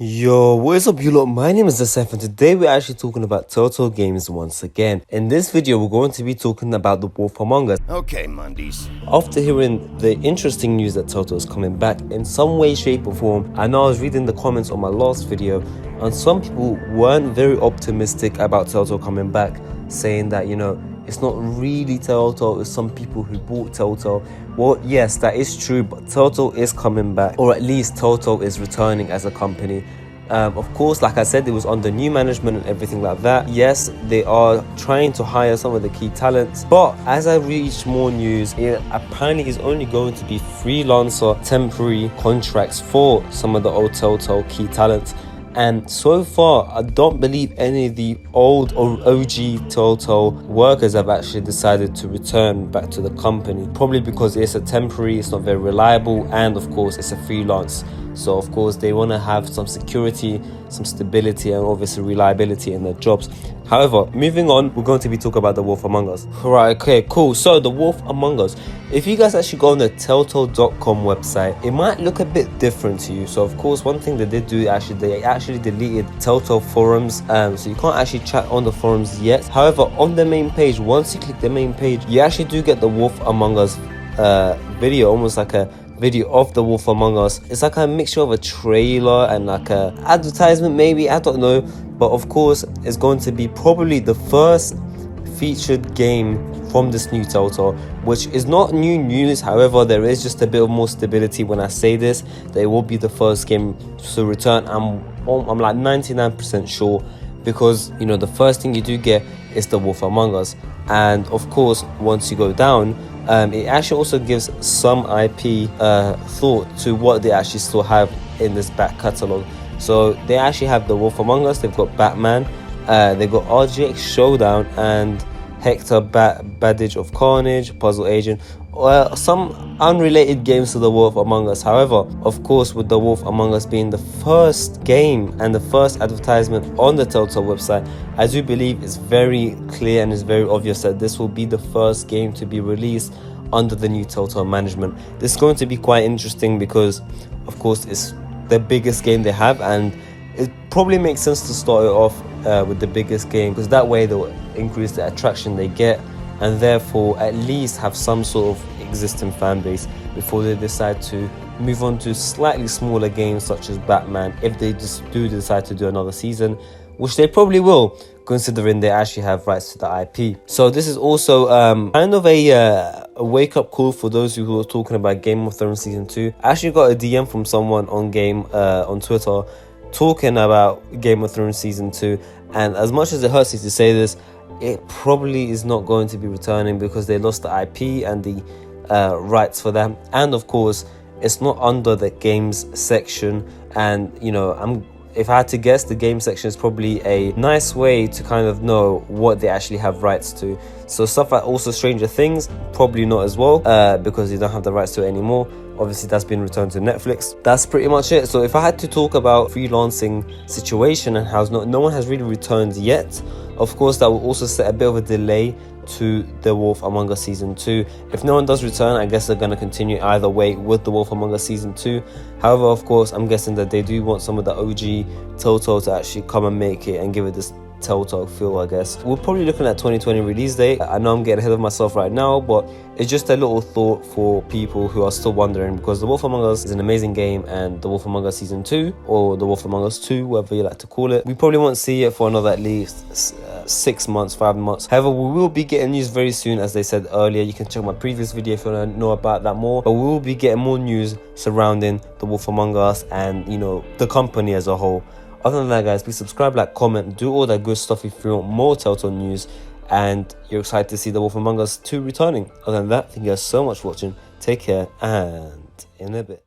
Yo, what is up you lot? My name is Asef and today we're actually talking about Telltale games once again. In this video, we're going to be talking about The Wolf Among Us. Okay, Mondays. After hearing the interesting news that Telltale is coming back in some way, shape or form, I know I was reading the comments on my last video and some people weren't very optimistic about Telltale coming back, saying that, it's not really Telltale, it's some people who bought Telltale. Well, yes, that is true, but Telltale is coming back, or at least Telltale is returning as a company. Of course, like I said, it was under new management and everything like that. Yes, they are trying to hire some of the key talents, but as I reach more news, it apparently is only going to be freelancer temporary contracts for some of the old Telltale key talents. And so far, I don't believe any of the old or OG Telltale workers have actually decided to return back to the company. Probably because it's a temporary, it's not very reliable, and of course, it's a freelance. So of course, they want to have some security, some stability, and obviously reliability in their jobs. However, moving on, we're going to be talking about The Wolf Among Us. Right, okay, cool. So The Wolf Among Us. If you guys actually go on the Telltale.com website, it might look a bit different to you. So of course, one thing they did do, they actually deleted Telltale forums. So you can't actually chat on the forums yet. However, on the main page, once you click the main page, you actually do get The Wolf Among Us video, almost like a video of The Wolf Among Us. It's like a mixture of a trailer and like a advertisement, maybe, I don't know. But of course, it's going to be probably the first featured game from this new Telltale, which is not new news. However, there is just a bit of more stability when I say this, that it will be the first game to return. I'm like 99% sure, because the first thing you do get is The Wolf Among Us. And of course, once you go down, it actually also gives some IP thought to what they actually still have in this back catalogue. So they actually have The Wolf Among Us, they've got Batman, they've got RGX Showdown and Hector Badge of Carnage, Puzzle Agent, some unrelated games to The Wolf Among Us. However, of course, with The Wolf Among Us being the first game and the first advertisement on the Telltale website, I do believe it's very clear and it's very obvious that this will be the first game to be released under the new Telltale management. This is going to be quite interesting because, of course, it's the biggest game they have, and it probably makes sense to start it off with the biggest game, because that way they'll increase the attraction they get and therefore at least have some sort of existing fan base before they decide to move on to slightly smaller games such as Batman, if they just do decide to do another season, which they probably will, considering they actually have rights to the IP. So this is also kind of a wake-up call for those who are talking about Game of Thrones Season 2. I actually got a DM from someone on Twitter talking about Game of Thrones Season 2, and as much as it hurts me to say this, it probably is not going to be returning because they lost the IP and the rights for that. And of course, it's not under the games section, and if I had to guess, the game section is probably a nice way to kind of know what they actually have rights to. So stuff like also Stranger Things, probably not as well, because you don't have the rights to it anymore. Obviously, that's been returned to Netflix. That's pretty much it. So if I had to talk about freelancing situation and how no one has really returned yet, of course, that will also set a bit of a delay to The Wolf Among Us Season 2. If no one does return, I guess they're going to continue either way with The Wolf Among Us Season 2. However, of course, I'm guessing that they do want some of the OG Telltale to actually come and make it and give it this Telltale feel, I guess. We're probably looking at 2020 release date. I know I'm getting ahead of myself right now, but it's just a little thought for people who are still wondering, because The Wolf Among Us is an amazing game, and The Wolf Among Us Season 2, or The Wolf Among Us 2, whatever you like to call it, we probably won't see it for another at least 6 months, 5 months. However, we will be getting news very soon, as they said earlier. You can check my previous video if you want to know about that more, but we will be getting more news surrounding The Wolf Among Us and the company as a whole. Other than that, guys, please subscribe, like, comment, do all that good stuff if you want more Telltale news and you're excited to see The Wolf Among Us 2 returning. Other than that, thank you guys so much for watching. Take care, and in a bit.